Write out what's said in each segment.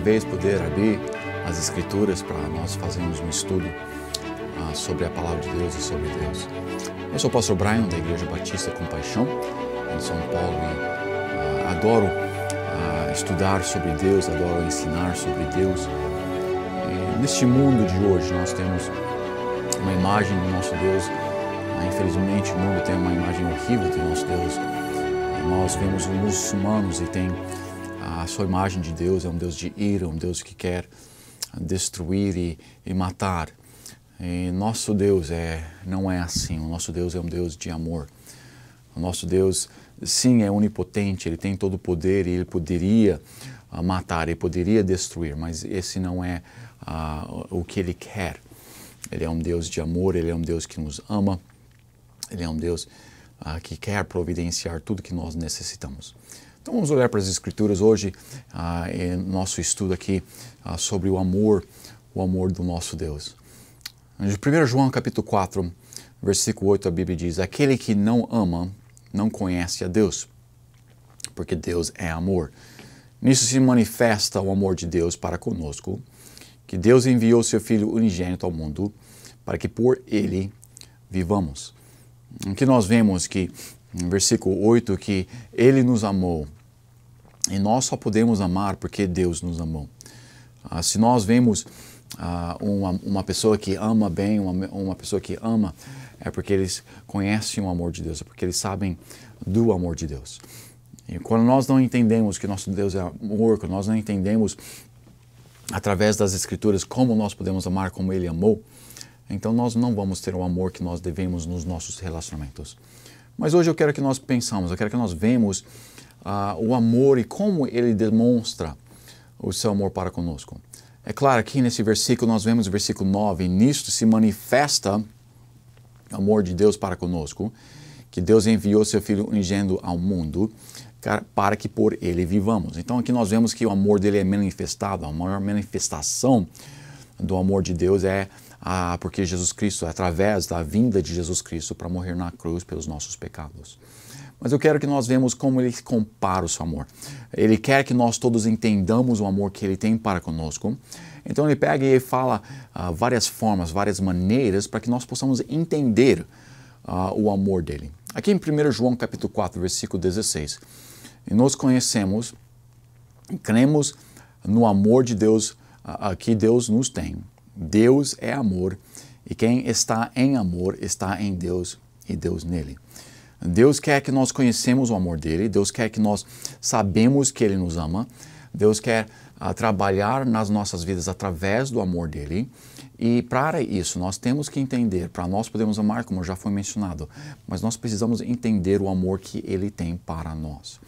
vez poder abrir as Escrituras para nós fazermos um estudo sobre a Palavra de Deus e sobre Deus. Eu sou o pastor Brian, da Igreja Batista Compaixão, em São Paulo, e adoro estudar sobre Deus, adoro ensinar sobre Deus. E neste mundo de hoje nós temos uma imagem do nosso Deus. Infelizmente o mundo tem uma imagem horrível do nosso Deus. Nós vemos os muçulmanos e tem a sua imagem de Deus, é um Deus de ira, um Deus que quer destruir e matar. E nosso Deus não é assim, o nosso Deus é um Deus de amor. O nosso Deus, sim, é onipotente, Ele tem todo o poder e Ele poderia matar, Ele poderia destruir, mas esse não é o que Ele quer. Ele é um Deus de amor, Ele é um Deus que nos ama, Ele é um Deus que quer providenciar tudo que nós necessitamos. Então vamos olhar para as Escrituras hoje, nosso estudo aqui sobre o amor do nosso Deus. Em 1 João capítulo 4, versículo 8, a Bíblia diz: aquele que não ama não conhece a Deus, porque Deus é amor. Nisso se manifesta o amor de Deus para conosco, que Deus enviou seu Filho unigênito ao mundo, para que por Ele vivamos. Aqui nós vemos que, no versículo 8, que Ele nos amou, e nós só podemos amar porque Deus nos amou. Se nós vemos uma pessoa que ama bem, uma pessoa que ama, é porque eles conhecem o amor de Deus, é porque eles sabem do amor de Deus. E quando nós não entendemos que nosso Deus é amor, quando nós não entendemos através das Escrituras como nós podemos amar como Ele amou, então nós não vamos ter o amor que nós devemos nos nossos relacionamentos. Mas hoje eu quero que nós pensamos, eu quero que nós vemos o amor e como Ele demonstra o seu amor para conosco. É claro, aqui nesse versículo nós vemos o versículo 9, e nisto se manifesta o amor de Deus para conosco, que Deus enviou seu Filho unigênito ao mundo para que por Ele vivamos. Então aqui nós vemos que o amor dele é manifestado, a maior manifestação do amor de Deus é porque Jesus Cristo, através da vinda de Jesus Cristo para morrer na cruz pelos nossos pecados. Mas eu quero que nós vemos como Ele compara o seu amor. Ele quer que nós todos entendamos o amor que Ele tem para conosco. Então Ele pega e fala várias formas, várias maneiras para que nós possamos entender o amor dEle. Aqui em 1 João capítulo 4, versículo 16, e nós conhecemos, cremos no amor de Deus que Deus nos tem. Deus é amor, e quem está em amor está em Deus e Deus nele. Deus quer que nós conhecemos o amor dele, Deus quer que nós sabemos que Ele nos ama, Deus quer trabalhar nas nossas vidas através do amor dele, e para isso nós temos que entender, para nós podermos amar, como já foi mencionado, mas nós precisamos entender o amor que Ele tem para nós.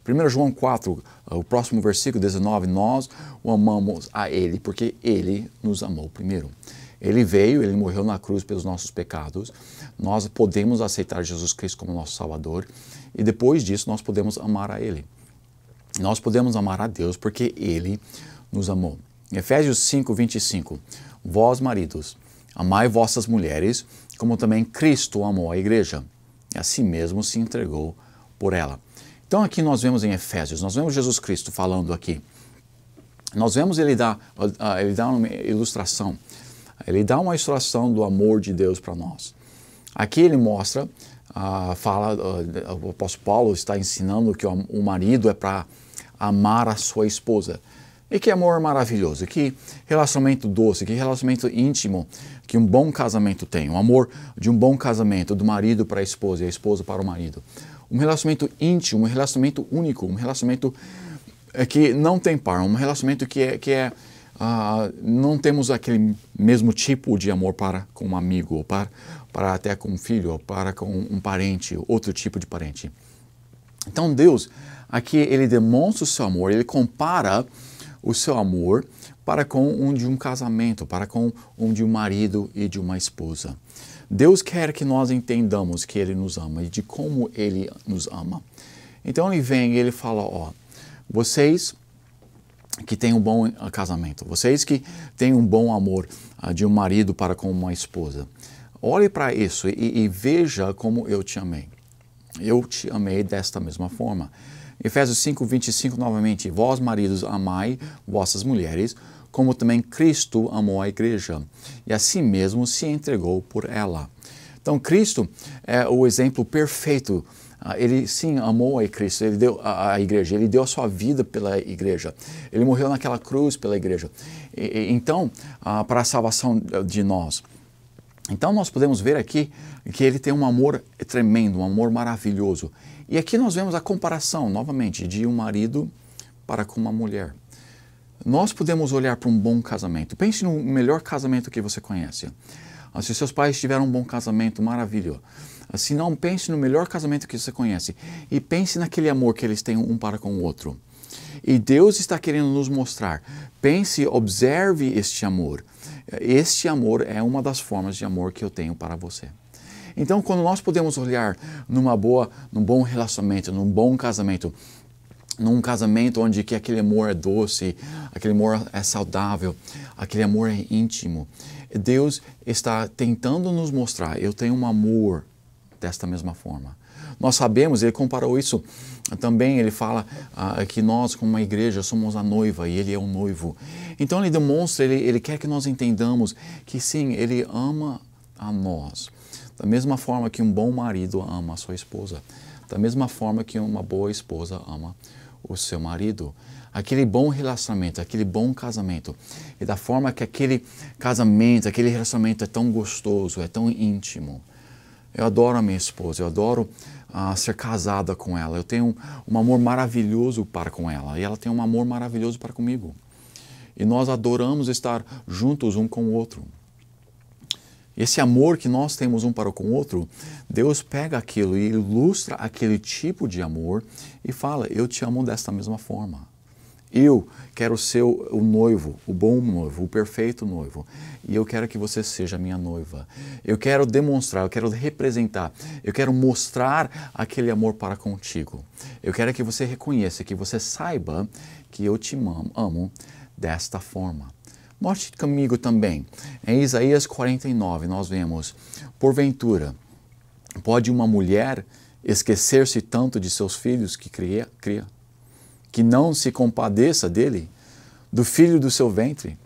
1 João 4, o próximo versículo 19, nós o amamos a Ele porque Ele nos amou primeiro. Ele veio, Ele morreu na cruz pelos nossos pecados, nós podemos aceitar Jesus Cristo como nosso Salvador e depois disso nós podemos amar a Ele. Nós podemos amar a Deus porque Ele nos amou. Em Efésios 5, 25, vós maridos, amai vossas mulheres, como também Cristo amou a igreja, e assim mesmo se entregou por ela. Então aqui nós vemos em Efésios, nós vemos Jesus Cristo falando aqui. Nós vemos ele dá uma ilustração, ele dá uma ilustração do amor de Deus para nós. Aqui ele mostra, o apóstolo Paulo está ensinando que o marido é para amar a sua esposa. E que amor maravilhoso, que relacionamento doce, que relacionamento íntimo que um bom casamento tem. O amor de um bom casamento, do marido para a esposa e a esposa para o marido. Um relacionamento íntimo, um relacionamento único, um relacionamento que não tem par, um relacionamento não temos aquele mesmo tipo de amor para com um amigo, ou para até com um filho, ou para com um parente, outro tipo de parente. Então Deus, aqui Ele demonstra o seu amor, Ele compara o seu amor para com um de um casamento, para com um de um marido e de uma esposa. Deus quer que nós entendamos que Ele nos ama e de como Ele nos ama. Então Ele vem e Ele fala, vocês que têm um bom casamento, vocês que têm um bom amor de um marido para com uma esposa, olhe para isso e veja como eu te amei. Eu te amei desta mesma forma. Efésios 5, 25 novamente, vós maridos amai vossas mulheres, como também Cristo amou a igreja, e assim mesmo se entregou por ela. Então Cristo é o exemplo perfeito. Ele sim amou a Cristo, ele deu a igreja, ele deu a sua vida pela igreja, ele morreu naquela cruz pela igreja, então para a salvação de nós. Então nós podemos ver aqui que ele tem um amor tremendo, um amor maravilhoso. E aqui nós vemos a comparação, novamente, de um marido para com uma mulher. Nós podemos olhar para um bom casamento. Pense no melhor casamento que você conhece. Se seus pais tiveram um bom casamento, maravilha. Se não, pense no melhor casamento que você conhece. E pense naquele amor que eles têm um para com o outro. E Deus está querendo nos mostrar. Pense, observe este amor. Este amor é uma das formas de amor que eu tenho para você. Então, quando nós podemos olhar num bom relacionamento, num bom casamento, num casamento onde que aquele amor é doce, aquele amor é saudável, aquele amor é íntimo, Deus está tentando nos mostrar, eu tenho um amor desta mesma forma. Nós sabemos, ele comparou isso também, ele fala que nós, como uma igreja, somos a noiva e ele é o noivo. Então ele demonstra, ele quer que nós entendamos que sim, ele ama a nós. Da mesma forma que um bom marido ama a sua esposa. Da mesma forma que uma boa esposa ama o seu marido. Aquele bom relacionamento, aquele bom casamento. E da forma que aquele casamento, aquele relacionamento é tão gostoso, é tão íntimo. Eu adoro a minha esposa, eu adoro ser casada com ela. Eu tenho um amor maravilhoso para com ela e ela tem um amor maravilhoso para comigo. E nós adoramos estar juntos um com o outro. Esse amor que nós temos um para com o outro, Deus pega aquilo e ilustra aquele tipo de amor e fala, eu te amo desta mesma forma. Eu quero ser o noivo, o bom noivo, o perfeito noivo. E eu quero que você seja minha noiva. Eu quero demonstrar, eu quero representar, eu quero mostrar aquele amor para contigo. Eu quero que você reconheça, que você saiba que eu te amo desta forma. Note comigo também, em Isaías 49 nós vemos, porventura, pode uma mulher esquecer-se tanto de seus filhos que cria? Que não se compadeça dele, do filho do seu ventre,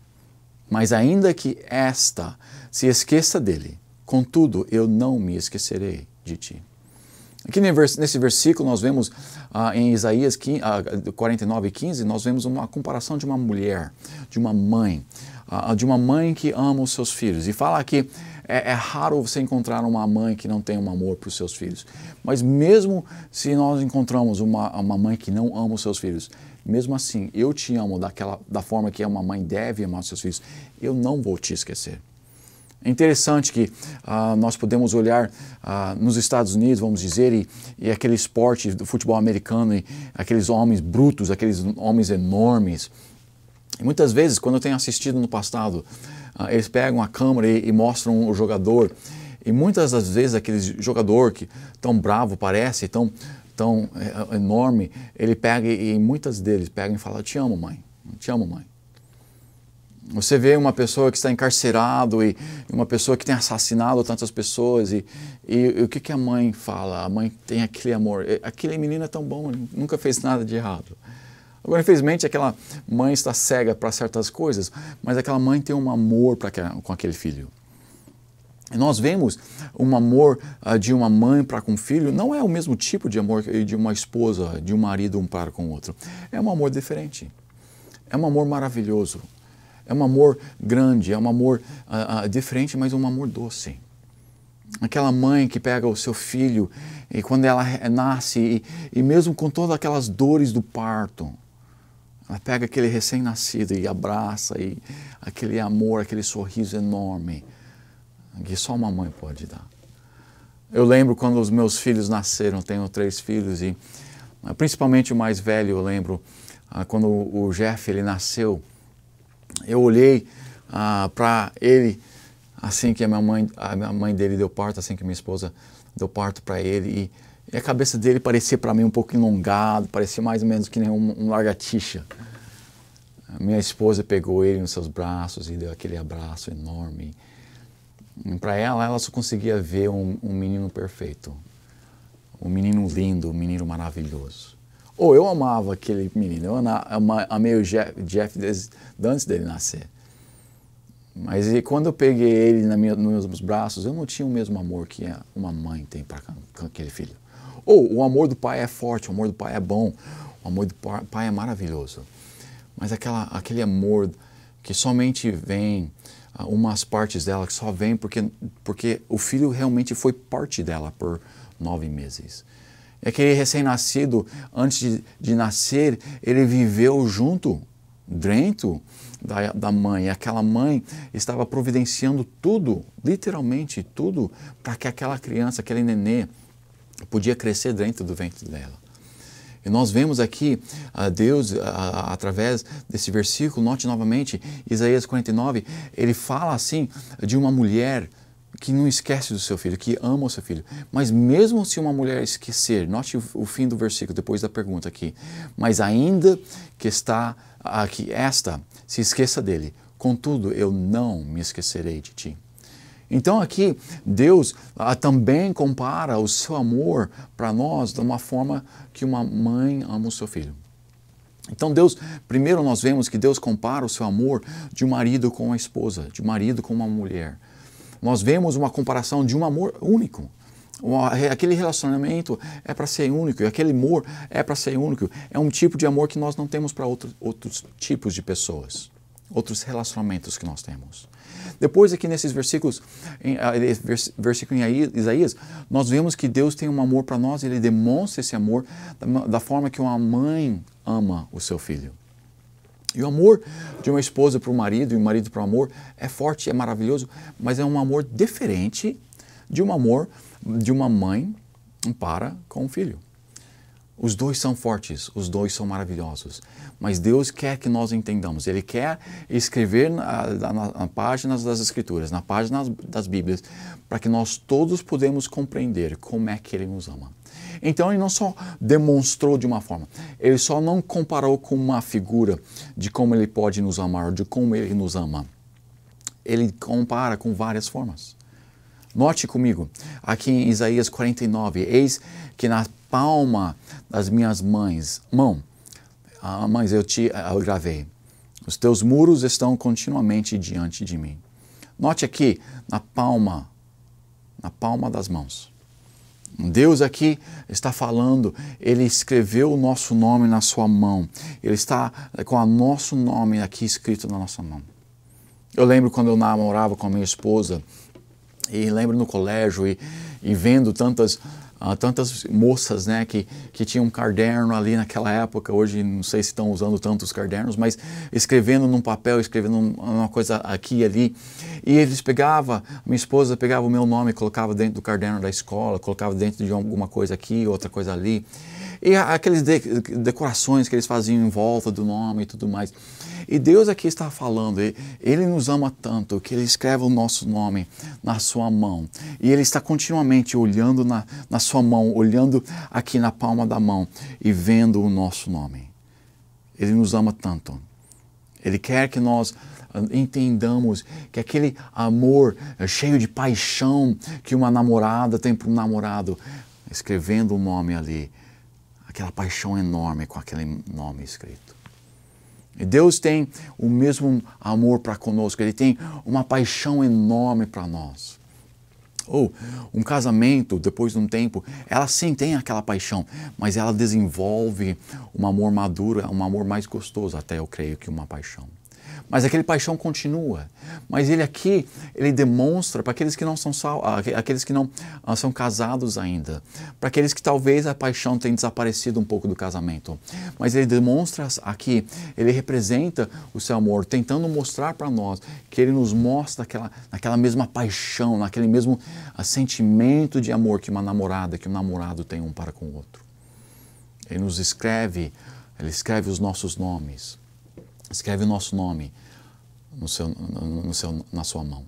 mas ainda que esta se esqueça dele, contudo eu não me esquecerei de ti. Aqui nesse versículo nós vemos, em Isaías 49:15, nós vemos uma comparação de uma mulher, de uma mãe que ama os seus filhos. E fala que é raro você encontrar uma mãe que não tem um amor para os seus filhos. Mas mesmo se nós encontramos uma mãe que não ama os seus filhos, mesmo assim, eu te amo da forma que uma mãe deve amar os seus filhos, eu não vou te esquecer. É interessante que nós podemos olhar nos Estados Unidos, vamos dizer, e aquele esporte do futebol americano, e aqueles homens brutos, aqueles homens enormes. E muitas vezes, quando eu tenho assistido no passado, eles pegam a câmera e mostram o jogador. E muitas das vezes aquele jogador que tão bravo parece, tão enorme, ele pega e muitas deles pegam e falam, te amo, mãe, te amo, mãe. Você vê uma pessoa que está encarcerado e uma pessoa que tem assassinado tantas pessoas e o que a mãe fala? A mãe tem aquele amor. Aquele menino é tão bom, ele nunca fez nada de errado. Agora, infelizmente, aquela mãe está cega para certas coisas, mas aquela mãe tem um amor com aquele filho. E nós vemos um amor de uma mãe para com o filho, não é o mesmo tipo de amor de uma esposa, de um marido um para com o outro. É um amor diferente. É um amor maravilhoso. É um amor grande, é um amor diferente, mas um amor doce. Aquela mãe que pega o seu filho e quando ela nasce, e mesmo com todas aquelas dores do parto, ela pega aquele recém-nascido e abraça, e aquele amor, aquele sorriso enorme, que só uma mãe pode dar. Eu lembro quando os meus filhos nasceram, tenho 3 filhos, e principalmente o mais velho, eu lembro quando o Jeff ele nasceu, eu olhei para ele assim que a mãe dele deu parto, assim que minha esposa deu parto para ele, e a cabeça dele parecia para mim um pouco enlongado, parecia mais ou menos que nem um lagartixa. A minha esposa pegou ele nos seus braços e deu aquele abraço enorme. Para ela só conseguia ver um menino perfeito, um menino lindo, um menino maravilhoso. Ou eu amava aquele menino, eu amei o Jeff desde antes dele nascer. Mas quando eu peguei ele nos meus braços, eu não tinha o mesmo amor que uma mãe tem para aquele filho. Ou o amor do pai é forte, o amor do pai é bom, o amor do pai é maravilhoso. Mas aquele amor que somente vem, umas partes dela que só vem porque o filho realmente foi parte dela por 9 meses. E aquele recém-nascido, antes de nascer, ele viveu junto, dentro da mãe. E aquela mãe estava providenciando tudo, literalmente tudo, para que aquela criança, aquele nenê, podia crescer dentro do ventre dela. E nós vemos aqui Deus, através desse versículo, note novamente, Isaías 49, ele fala assim de uma mulher que não esquece do seu filho, que ama o seu filho. Mas mesmo se uma mulher esquecer, note o fim do versículo, depois da pergunta aqui, mas ainda que esta se esqueça dele, contudo eu não me esquecerei de ti. Então aqui Deus também compara o seu amor para nós de uma forma que uma mãe ama o seu filho. Então Deus, primeiro nós vemos que Deus compara o seu amor de um marido com a esposa, de um marido com uma mulher. Nós vemos uma comparação de um amor único. Aquele relacionamento é para ser único, e aquele amor é para ser único. É um tipo de amor que nós não temos para outros tipos de pessoas, outros relacionamentos que nós temos. Depois aqui nesses versículos, versículo em Isaías, nós vemos que Deus tem um amor para nós, Ele demonstra esse amor da forma que uma mãe ama o seu filho. E o amor de uma esposa para o marido e um marido para o amor é forte, é maravilhoso, mas é um amor diferente de um amor de uma mãe para com o filho. Os dois são fortes, os dois são maravilhosos, mas Deus quer que nós entendamos. Ele quer escrever na páginas das Escrituras, na página das Bíblias, para que nós todos podemos compreender como é que Ele nos ama. Então Ele não só demonstrou de uma forma, Ele só não comparou com uma figura de como Ele pode nos amar, de como Ele nos ama. Ele compara com várias formas. Note comigo, aqui em Isaías 49, eis que na palma das minhas mães eu gravei. Os teus muros estão continuamente diante de mim. Note aqui, na palma das mãos. Deus aqui está falando, Ele escreveu o nosso nome na sua mão. Ele está com o nosso nome aqui escrito na nossa mão. Eu lembro quando eu namorava com a minha esposa, e lembro no colégio e vendo tantas moças, né, que tinham um caderno ali naquela época. Hoje não sei se estão usando tantos cadernos, mas escrevendo num papel, escrevendo uma coisa aqui e ali. E eles minha esposa pegava o meu nome, colocava dentro do caderno da escola, colocava dentro de alguma coisa aqui, outra coisa ali. E aquelas decorações que eles faziam em volta do nome e tudo mais. E Deus aqui está falando, Ele nos ama tanto que Ele escreve o nosso nome na sua mão. E Ele está continuamente olhando na sua mão, olhando aqui na palma da mão e vendo o nosso nome. Ele nos ama tanto. Ele quer que nós entendamos que aquele amor cheio de paixão que uma namorada tem para um namorado, escrevendo o nome ali, aquela paixão enorme com aquele nome escrito. E Deus tem o mesmo amor para conosco, Ele tem uma paixão enorme para nós. Ou um casamento, depois de um tempo, ela sim tem aquela paixão, mas ela desenvolve um amor maduro, um amor mais gostoso, até eu creio que uma paixão. Mas aquele paixão continua. Mas ele demonstra para aqueles que não são aqueles que não são casados ainda, para aqueles que talvez a paixão tenha desaparecido um pouco do casamento. Mas ele demonstra aqui, ele representa o seu amor, tentando mostrar para nós que ele nos mostra aquela mesma paixão, naquele mesmo sentimento de amor que uma namorada, que um namorado tem um para com o outro. Ele escreve os nossos nomes. Escreve o nosso nome na sua mão.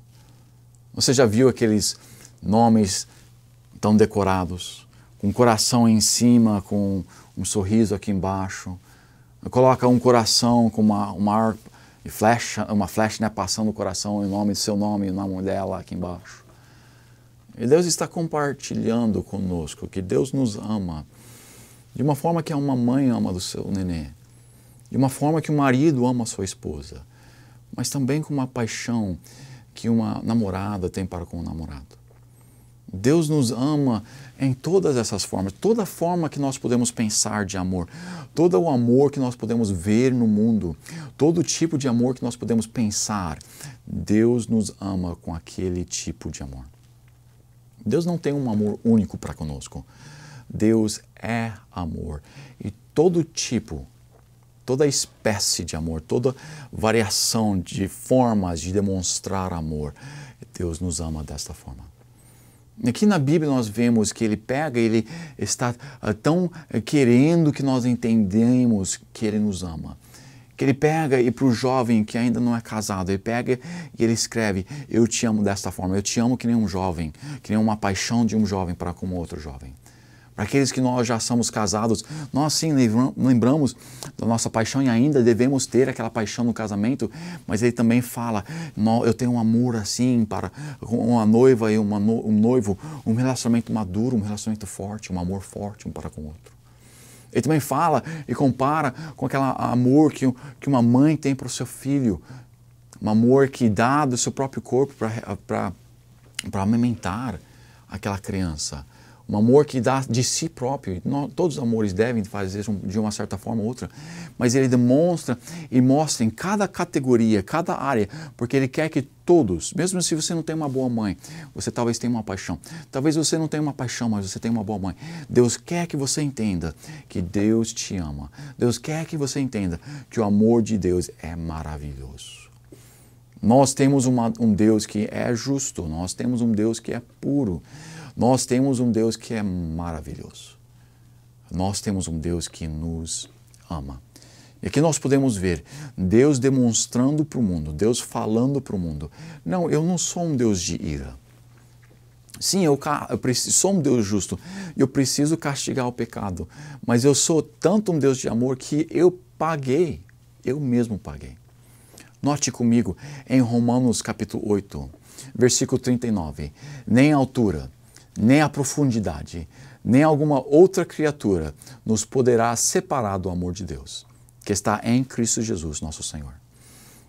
Você já viu aqueles nomes tão decorados, com um coração em cima, com um sorriso aqui embaixo? Coloca um coração com uma flecha, né, passando o coração em nome do seu nome e o nome dela aqui embaixo. E Deus está compartilhando conosco que Deus nos ama de uma forma que uma mãe ama do seu nenê, de uma forma que um marido ama a sua esposa, mas também com uma paixão que uma namorada tem para com o namorado. Deus nos ama em todas essas formas, toda forma que nós podemos pensar de amor, todo o amor que nós podemos ver no mundo, todo tipo de amor que nós podemos pensar, Deus nos ama com aquele tipo de amor. Deus não tem um amor único para conosco. Deus é amor e todo tipo, toda espécie de amor, toda variação de formas de demonstrar amor, Deus nos ama desta forma. Aqui na Bíblia nós vemos que ele pega, ele está tão querendo que nós entendamos que ele nos ama. Que ele pega e para o jovem que ainda não é casado, ele pega e ele escreve, eu te amo desta forma, eu te amo que nem um jovem, que nem uma paixão de um jovem para com outro jovem. Para aqueles que nós já somos casados, nós sim lembramos da nossa paixão e ainda devemos ter aquela paixão no casamento, mas ele também fala, eu tenho um amor assim para uma noiva e um noivo, um relacionamento maduro, um relacionamento forte, um amor forte um para com o outro. Ele também fala e compara com aquele amor que uma mãe tem para o seu filho, um amor que dá do seu próprio corpo para amamentar aquela criança. Um amor que dá de si próprio. Todos os amores devem fazer de uma certa forma ou outra. Mas ele demonstra e mostra em cada categoria, cada área, porque ele quer que todos, mesmo se você não tem uma boa mãe, você talvez tenha uma paixão. Talvez você não tenha uma paixão, mas você tem uma boa mãe. Deus quer que você entenda que Deus te ama. Deus quer que você entenda que o amor de Deus é maravilhoso. Nós temos um Deus que é justo. Nós temos um Deus que é puro. Nós temos um Deus que é maravilhoso. Nós temos um Deus que nos ama. E aqui nós podemos ver Deus demonstrando para o mundo, Deus falando para o mundo. Não, eu não sou um Deus de ira. Sim, eu sou um Deus justo. Eu preciso castigar o pecado. Mas eu sou tanto um Deus de amor que eu paguei. Eu mesmo paguei. Note comigo em Romanos capítulo 8, versículo 39. Nem a altura, nem a profundidade, nem alguma outra criatura nos poderá separar do amor de Deus, que está em Cristo Jesus, nosso Senhor.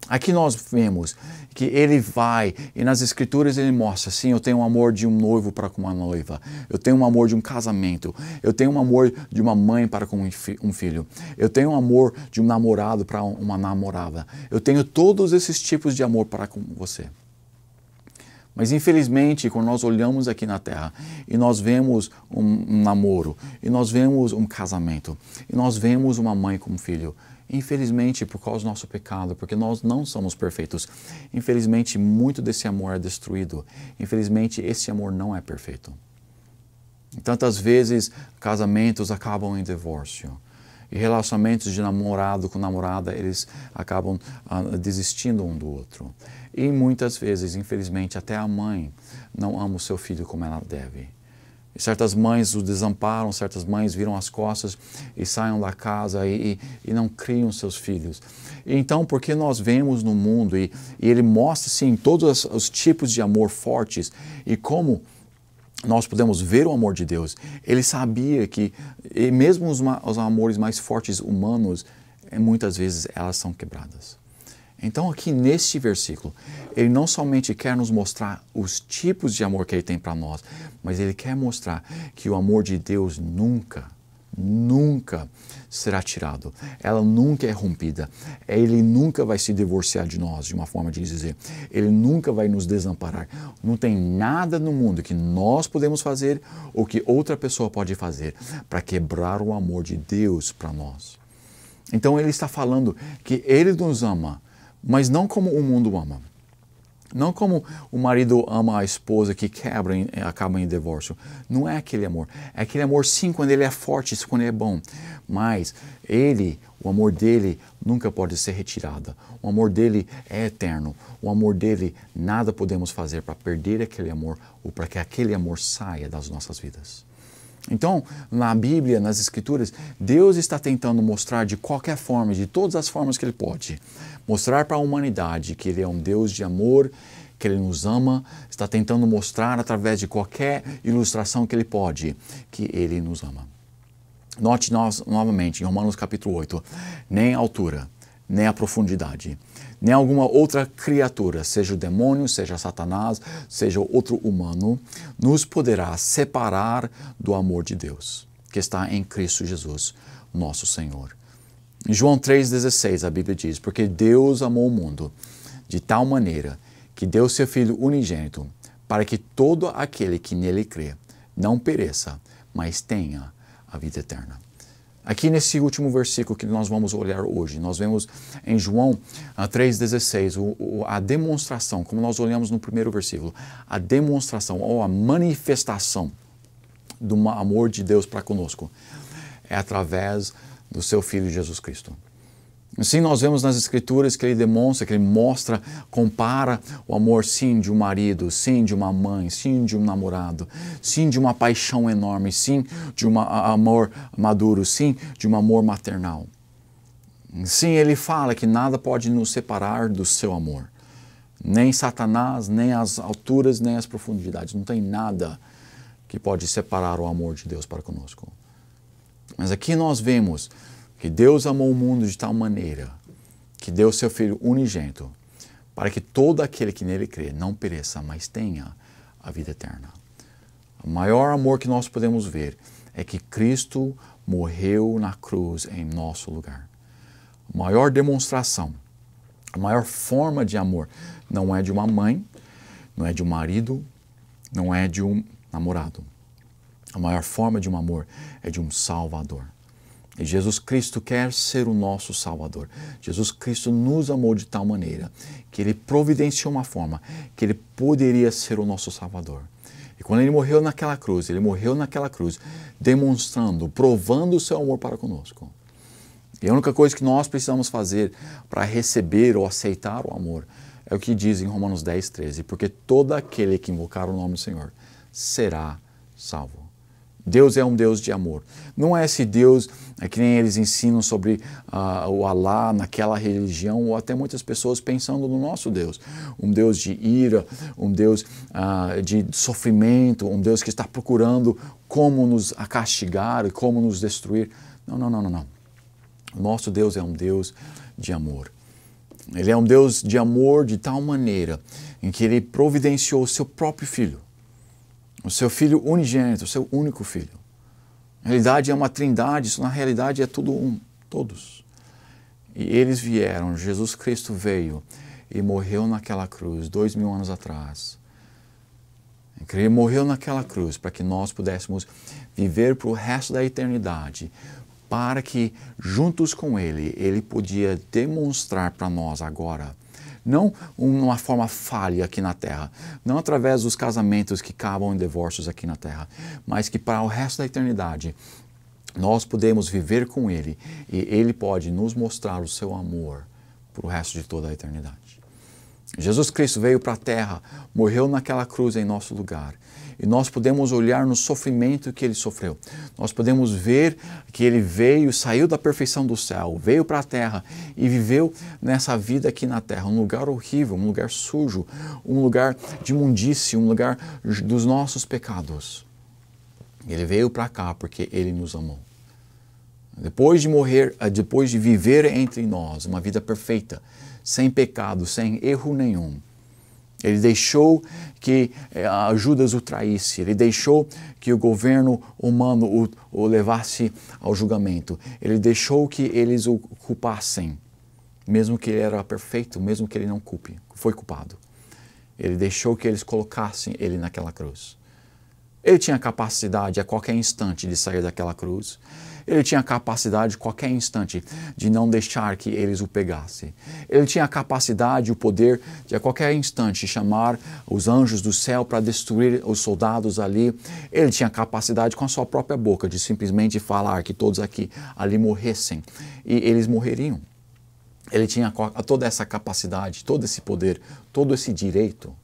Aqui nós vemos que ele vai, e nas Escrituras ele mostra, sim, eu tenho um amor de um noivo para com uma noiva, eu tenho um amor de um casamento, eu tenho um amor de uma mãe para com um filho, eu tenho um amor de um namorado para uma namorada, eu tenho todos esses tipos de amor para com você. Mas infelizmente, quando nós olhamos aqui na Terra e nós vemos um namoro, e nós vemos um casamento, e nós vemos uma mãe com um filho, infelizmente, por causa do nosso pecado, porque nós não somos perfeitos, infelizmente, muito desse amor é destruído. Infelizmente, esse amor não é perfeito. Tantas vezes, casamentos acabam em divórcio. E relacionamentos de namorado com namorada, eles acabam desistindo um do outro. E muitas vezes, infelizmente, até a mãe não ama o seu filho como ela deve. E certas mães o desamparam, certas mães viram as costas e saem da casa e não criam seus filhos. E então, porque nós vemos no mundo, e ele mostra, sim, todos os tipos de amor fortes e como nós podemos ver o amor de Deus. Ele sabia que, e mesmo os amores mais fortes humanos, muitas vezes elas são quebradas. Então aqui neste versículo, ele não somente quer nos mostrar os tipos de amor que ele tem para nós, mas ele quer mostrar que o amor de Deus nunca será tirado. Ela nunca é rompida. Ele nunca vai se divorciar de nós, de uma forma de dizer. Ele nunca vai nos desamparar. Não tem nada no mundo que nós podemos fazer ou que outra pessoa pode fazer para quebrar o amor de Deus para nós. Então ele está falando que ele nos ama, mas não como o mundo ama. Não como o marido ama a esposa que quebra e acaba em divórcio. Não é aquele amor. É aquele amor, sim, quando ele é forte, quando ele é bom. Mas o amor dele nunca pode ser retirado. O amor dele é eterno. O amor dele, nada podemos fazer para perder aquele amor ou para que aquele amor saia das nossas vidas. Então, na Bíblia, nas Escrituras, Deus está tentando mostrar de qualquer forma, de todas as formas que Ele pode, mostrar para a humanidade que Ele é um Deus de amor, que Ele nos ama, está tentando mostrar através de qualquer ilustração que Ele pode, que Ele nos ama. Note novamente, em Romanos capítulo 8, nem a altura, nem a profundidade, nem alguma outra criatura, seja o demônio, seja Satanás, seja outro humano, nos poderá separar do amor de Deus, que está em Cristo Jesus, nosso Senhor. Em João 3,16, a Bíblia diz, porque Deus amou o mundo de tal maneira que deu seu Filho unigênito, para que todo aquele que nele crê não pereça, mas tenha a vida eterna. Aqui nesse último versículo que nós vamos olhar hoje, nós vemos em João 3,16 a demonstração, como nós olhamos no primeiro versículo, a demonstração ou a manifestação do amor de Deus para conosco é através do seu Filho Jesus Cristo. Assim nós vemos nas Escrituras que ele demonstra, que ele mostra, compara o amor sim de um marido, sim de uma mãe, sim de um namorado, sim de uma paixão enorme, sim de um amor maduro, sim de um amor maternal. Sim, ele fala que nada pode nos separar do seu amor. Nem Satanás, nem as alturas, nem as profundidades. Não tem nada que pode separar o amor de Deus para conosco. Mas aqui nós vemos que Deus amou o mundo de tal maneira que deu seu Filho unigênito para que todo aquele que nele crê não pereça, mas tenha a vida eterna. O maior amor que nós podemos ver é que Cristo morreu na cruz em nosso lugar. A maior demonstração, a maior forma de amor não é de uma mãe, não é de um marido, não é de um namorado. A maior forma de um amor é de um Salvador. E Jesus Cristo quer ser o nosso Salvador. Jesus Cristo nos amou de tal maneira que Ele providenciou uma forma que Ele poderia ser o nosso Salvador. E quando Ele morreu naquela cruz, demonstrando, provando o seu amor para conosco. E a única coisa que nós precisamos fazer para receber ou aceitar o amor é o que diz em Romanos 10:13, porque todo aquele que invocar o nome do Senhor será salvo. Deus é um Deus de amor. Não é esse Deus que nem eles ensinam sobre o Alá naquela religião, ou até muitas pessoas pensando no nosso Deus. Um Deus de ira, um Deus de sofrimento, um Deus que está procurando como nos castigar e como nos destruir. Não, não, não, não, não. O nosso Deus é um Deus de amor. Ele é um Deus de amor de tal maneira em que Ele providenciou o seu próprio Filho. O seu Filho unigênito, o seu único Filho. Na realidade é uma trindade, isso na realidade é tudo um, todos. E eles vieram, Jesus Cristo veio e morreu naquela cruz 2000 anos atrás. Ele morreu naquela cruz para que nós pudéssemos viver para o resto da eternidade, para que juntos com Ele, Ele podia demonstrar para nós agora, não uma forma falha aqui na terra, não através dos casamentos que acabam em divórcios aqui na terra, mas que para o resto da eternidade nós podemos viver com Ele e Ele pode nos mostrar o seu amor para o resto de toda a eternidade. Jesus Cristo veio para a terra, morreu naquela cruz em nosso lugar. E nós podemos olhar no sofrimento que Ele sofreu. Nós podemos ver que Ele veio, saiu da perfeição do céu, veio para a terra e viveu nessa vida aqui na terra, um lugar horrível, um lugar sujo, um lugar de imundície, um lugar dos nossos pecados. Ele veio para cá porque Ele nos amou. Depois de morrer, depois de viver entre nós uma vida perfeita, sem pecado, sem erro nenhum, Ele deixou que Judas o traísse, Ele deixou que o governo humano o levasse ao julgamento, Ele deixou que eles o culpassem, mesmo que Ele era perfeito, mesmo que Ele não foi culpado. Ele deixou que eles colocassem Ele naquela cruz. Ele tinha capacidade a qualquer instante de sair daquela cruz. Ele tinha capacidade a qualquer instante de não deixar que eles o pegassem. Ele tinha a capacidade, o poder de a qualquer instante chamar os anjos do céu para destruir os soldados ali. Ele tinha a capacidade com a sua própria boca de simplesmente falar que todos ali morressem e eles morreriam. Ele tinha toda essa capacidade, todo esse poder, todo esse direito.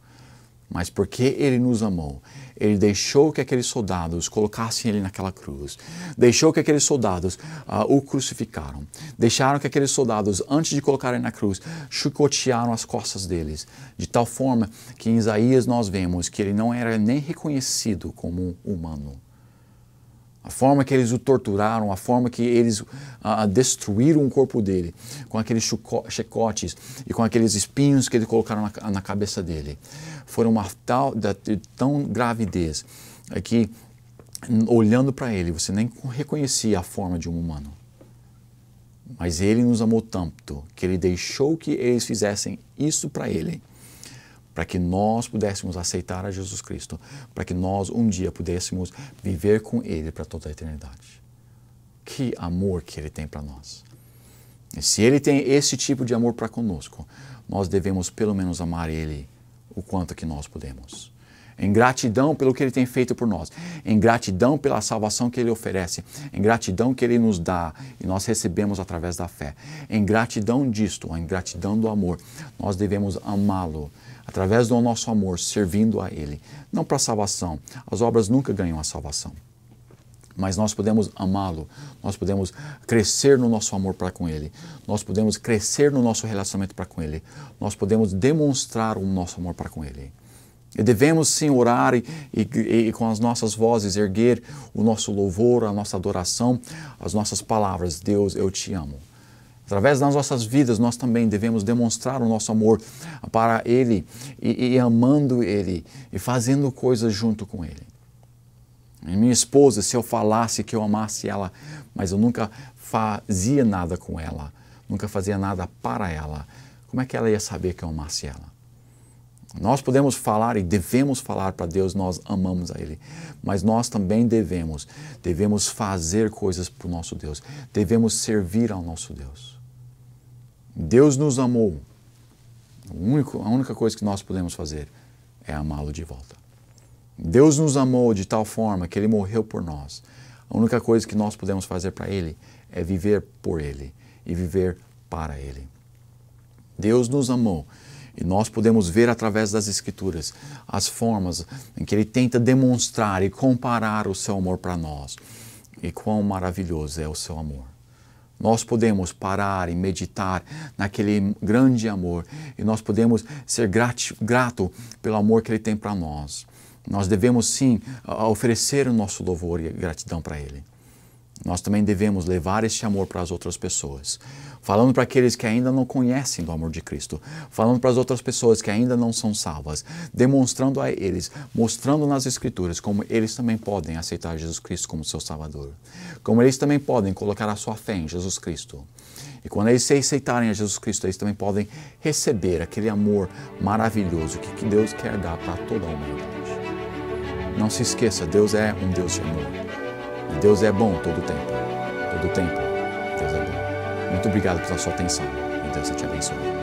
Mas porque Ele nos amou, Ele deixou que aqueles soldados colocassem Ele naquela cruz. Deixou que aqueles soldados o crucificaram. Deixaram que aqueles soldados, antes de colocarem na cruz, chicotearam as costas deles. De tal forma que em Isaías nós vemos que Ele não era nem reconhecido como um humano. A forma que eles o torturaram, a forma que eles destruíram o corpo dele, com aqueles chicotes e com aqueles espinhos que eles colocaram na cabeça dele, foram uma tão gravidez que, olhando para ele, você nem reconhecia a forma de um humano. Mas ele nos amou tanto que ele deixou que eles fizessem isso para ele, para que nós pudéssemos aceitar a Jesus Cristo, para que nós um dia pudéssemos viver com Ele para toda a eternidade. Que amor que Ele tem para nós. E se Ele tem esse tipo de amor para conosco, nós devemos pelo menos amar Ele o quanto que nós podemos. Em gratidão pelo que Ele tem feito por nós, em gratidão pela salvação que Ele oferece, em gratidão que Ele nos dá e nós recebemos através da fé, em gratidão disto, em gratidão do amor, nós devemos amá-lo através do nosso amor, servindo a Ele. Não para a salvação, as obras nunca ganham a salvação, mas nós podemos amá-lo, nós podemos crescer no nosso amor para com Ele, nós podemos crescer no nosso relacionamento para com Ele, nós podemos demonstrar o nosso amor para com Ele. E devemos sim orar e com as nossas vozes erguer o nosso louvor, a nossa adoração, as nossas palavras. Deus, eu te amo. Através das nossas vidas, nós também devemos demonstrar o nosso amor para Ele e amando Ele e fazendo coisas junto com Ele. E minha esposa, se eu falasse que eu amasse ela, mas eu nunca fazia nada com ela, nunca fazia nada para ela, como é que ela ia saber que eu amasse ela? Nós podemos falar e devemos falar para Deus, nós amamos a Ele, mas nós também devemos fazer coisas para o nosso Deus, devemos servir ao nosso Deus. Deus nos amou, a única coisa que nós podemos fazer é amá-lo de volta. Deus nos amou de tal forma que Ele morreu por nós, a única coisa que nós podemos fazer para Ele é viver por Ele e viver para Ele. Deus nos amou. E nós podemos ver através das Escrituras as formas em que Ele tenta demonstrar e comparar o seu amor para nós. E quão maravilhoso é o seu amor. Nós podemos parar e meditar naquele grande amor e nós podemos ser grato pelo amor que Ele tem para nós. Nós devemos sim oferecer o nosso louvor e gratidão para Ele. Nós também devemos levar este amor para as outras pessoas, falando para aqueles que ainda não conhecem do amor de Cristo, falando para as outras pessoas que ainda não são salvas, demonstrando a eles, mostrando nas Escrituras como eles também podem aceitar Jesus Cristo como seu Salvador, como eles também podem colocar a sua fé em Jesus Cristo. E quando eles se aceitarem a Jesus Cristo, eles também podem receber aquele amor maravilhoso que Deus quer dar para toda a humanidade. Não se esqueça, Deus é um Deus de amor. E Deus é bom todo o tempo. Todo o tempo, Deus é bom. Muito obrigado pela sua atenção. E Deus te abençoe.